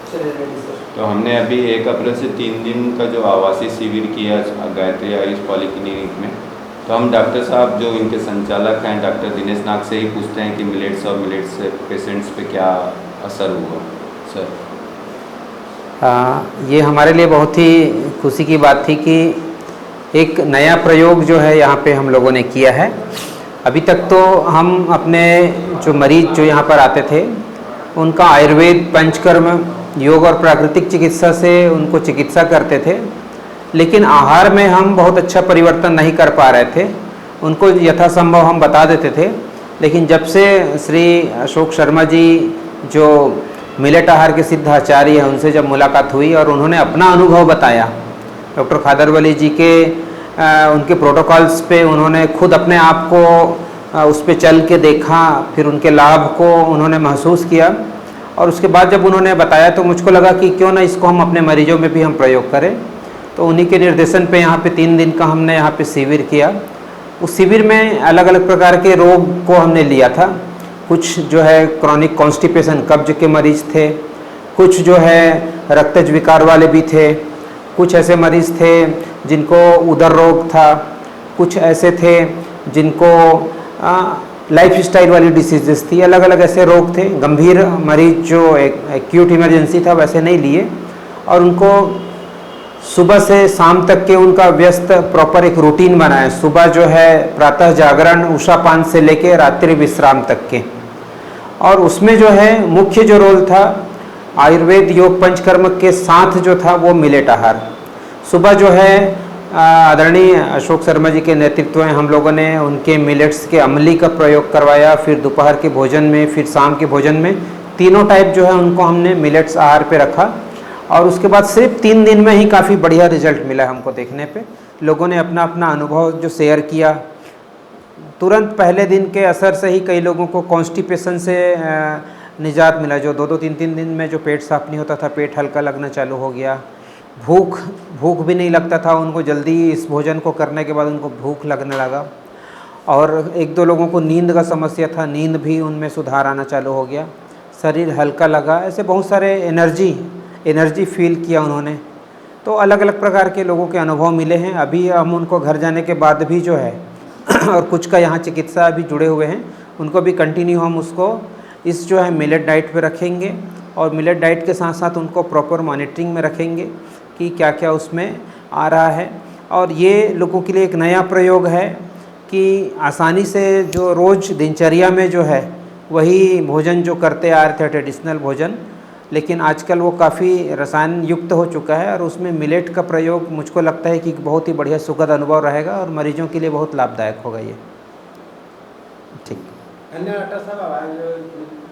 चलिए सर। तो हमने अभी 1 अप्रैल से 3 दिन का जो आवासीय शिविर किया गायत्री आयुष पॉलीक्लिनिक में, तो हम डॉक्टर साहब जो इनके संचालक हैं डॉक्टर दिनेश नाग से ही पूछते हैं कि मिलेट्स और मिलेट्स पेशेंट्स पे क्या असर हुआ सर। ये हमारे लिए बहुत ही खुशी की बात थी कि एक नया प्रयोग जो है यहाँ पे हम लोगों ने किया है। अभी तक तो हम अपने जो मरीज जो यहाँ पर आते थे उनका आयुर्वेद, पंचकर्म, योग और प्राकृतिक चिकित्सा से उनको चिकित्सा करते थे, लेकिन आहार में हम बहुत अच्छा परिवर्तन नहीं कर पा रहे थे। उनको यथासंभव हम बता देते थे, लेकिन जब से श्री अशोक शर्मा जी जो मिलेट आहार के सिद्ध आचार्य हैं उनसे जब मुलाकात हुई और उन्होंने अपना अनुभव बताया, डॉक्टर खादरवली जी के उनके प्रोटोकॉल्स पे उन्होंने खुद अपने आप को उस पे चल के देखा, फिर उनके लाभ को उन्होंने महसूस किया और उसके बाद जब उन्होंने बताया तो मुझको लगा कि क्यों ना इसको हम अपने मरीजों में भी हम प्रयोग करें। तो उन्हीं के निर्देशन पे यहाँ पे 3 दिन का हमने यहाँ पे शिविर किया। उस शिविर में अलग अलग प्रकार के रोग को हमने लिया था। कुछ जो है क्रॉनिक कॉन्स्टिपेशन, कब्ज के मरीज थे, कुछ जो है रक्तज विकार वाले भी थे, कुछ ऐसे मरीज थे जिनको उदर रोग था, कुछ ऐसे थे जिनको लाइफ स्टाइल वाली डिसीजेस थी, अलग अलग ऐसे रोग थे। गंभीर मरीज जो एक्यूट इमरजेंसी था वैसे नहीं लिए और उनको सुबह से शाम तक के उनका व्यस्त प्रॉपर एक रूटीन बनाया। सुबह जो है प्रातः जागरण, उषा पान से लेके रात्रि विश्राम तक के, और उसमें जो है मुख्य जो रोल था आयुर्वेद, योग, पंचकर्म के साथ जो था वो मिलेट आहार। सुबह जो है आदरणीय अशोक शर्मा जी के नेतृत्व में हम लोगों ने उनके मिलेट्स के अमली का प्रयोग करवाया, फिर दोपहर के भोजन में, फिर शाम के भोजन में, तीनों टाइप जो है उनको हमने मिलेट्स आहार पे रखा। और उसके बाद सिर्फ 3 दिन में ही काफ़ी बढ़िया रिजल्ट मिला हमको देखने पे। लोगों ने अपना अपना अनुभव जो शेयर किया, तुरंत पहले दिन के असर से ही कई लोगों को कॉन्स्टिपेशन से निजात मिला। जो 2-2, 3-3 दिन में जो पेट साफ नहीं होता था, पेट हल्का लगना चालू हो गया। भूख भी नहीं लगता था उनको, जल्दी इस भोजन को करने के बाद उनको भूख लगने लगा। और 1-2 लोगों को नींद का समस्या था, नींद भी उनमें सुधार आना चालू हो गया, शरीर हल्का लगा। ऐसे बहुत सारे एनर्जी फील किया उन्होंने। तो अलग अलग प्रकार के लोगों के अनुभव मिले हैं। अभी हम उनको घर जाने के बाद भी जो है और कुछ का यहाँ चिकित्सा भी जुड़े हुए हैं, उनको भी कंटिन्यू हम उसको इस जो है मिलेट डाइट पे रखेंगे और मिलेट डाइट के साथ साथ उनको प्रॉपर मॉनिटरिंग में रखेंगे कि क्या क्या उसमें आ रहा है। और ये लोगों के लिए एक नया प्रयोग है कि आसानी से जो रोज़ दिनचर्या में जो है वही भोजन जो करते आ रहे थे ट्रेडिशनल भोजन, लेकिन आजकल वो काफ़ी रसायन युक्त हो चुका है और उसमें मिलेट का प्रयोग मुझको लगता है कि बहुत ही बढ़िया सुखद अनुभव रहेगा और मरीजों के लिए बहुत लाभदायक होगा ये। ठीक। धन्यवाद डॉक्टर साहब।